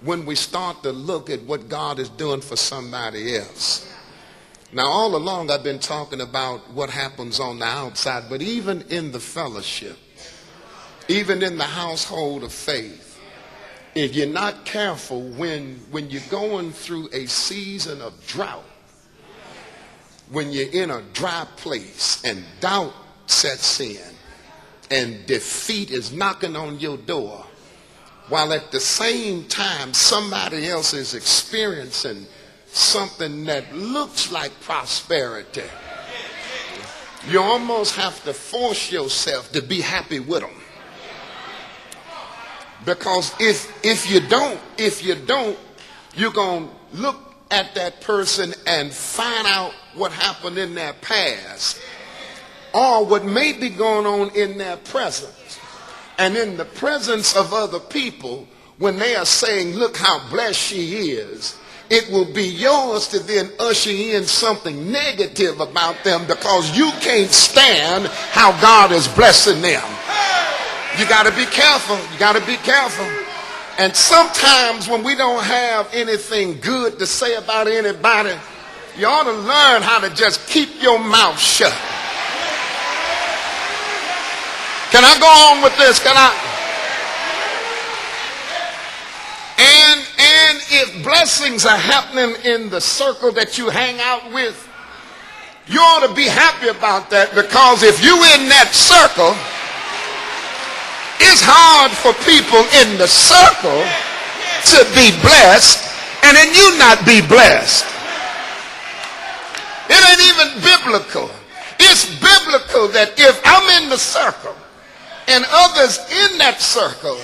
when we start to look at what God is doing for somebody else. Now, all along I've been talking about what happens on the outside, but even in the fellowship, even in the household of faith, if you're not careful, when you're going through a season of drought, when you're in a dry place and doubt sets in and defeat is knocking on your door, while at the same time somebody else is experiencing something that looks like prosperity, you almost have to force yourself to be happy with them. Because if you don't, you're going to look at that person and find out what happened in their past or what may be going on in their present. And in the presence of other people, when they are saying, look how blessed she is, it will be yours to then usher in something negative about them because you can't stand how God is blessing them. You got to be careful. You got to be careful. And sometimes when we don't have anything good to say about anybody, you ought to learn how to just keep your mouth shut. Can I go on with this? Can I? And if blessings are happening in the circle that you hang out with, you ought to be happy about that, because if you're in that circle, it's hard for people in the circle to be blessed and then you not be blessed. It ain't even biblical. It's biblical that if I'm in the circle and others in that circle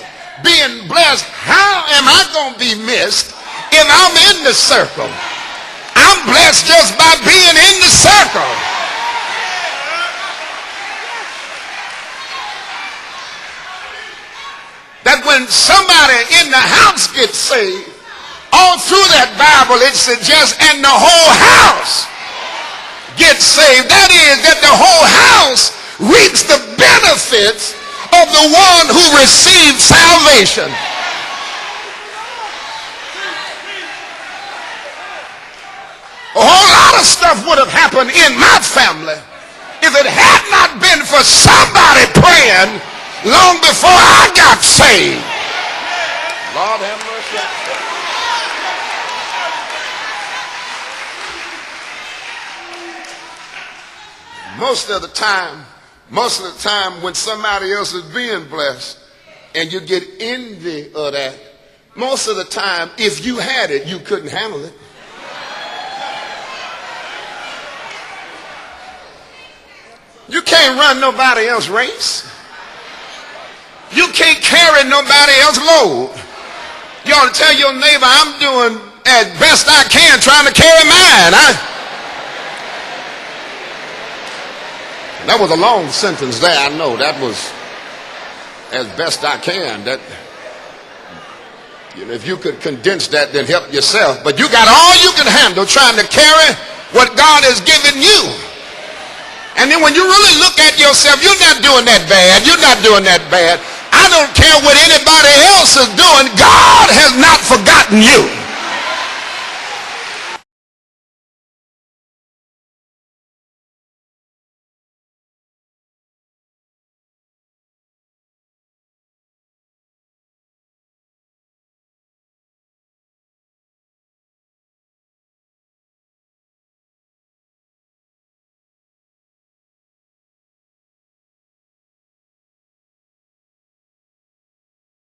being blessed, how am I going to be missed if I'm in the circle? I'm blessed just by being in the circle. That when somebody in the house gets saved, all through that Bible it suggests, and the whole house gets saved. That is, that the whole house reaps the benefits of the one who received salvation. A whole lot of stuff would have happened in my family if it had not been for somebody praying long before I got saved. Lord have mercy. Most of the time when somebody else is being blessed and you get envy of that, most of the time, if you had it, you couldn't handle it. You can't run nobody else's race. You can't carry nobody else's load. You ought to tell your neighbor, I'm doing as best I can trying to carry mine. That was a long sentence there. I know that was as best I can. That, you know, if you could condense that, then help yourself. But you got all you can handle trying to carry what God has given you. And then when you really look at yourself, you're not doing that bad. You're not doing that bad. I don't care what anybody else is doing. God has not forgotten you.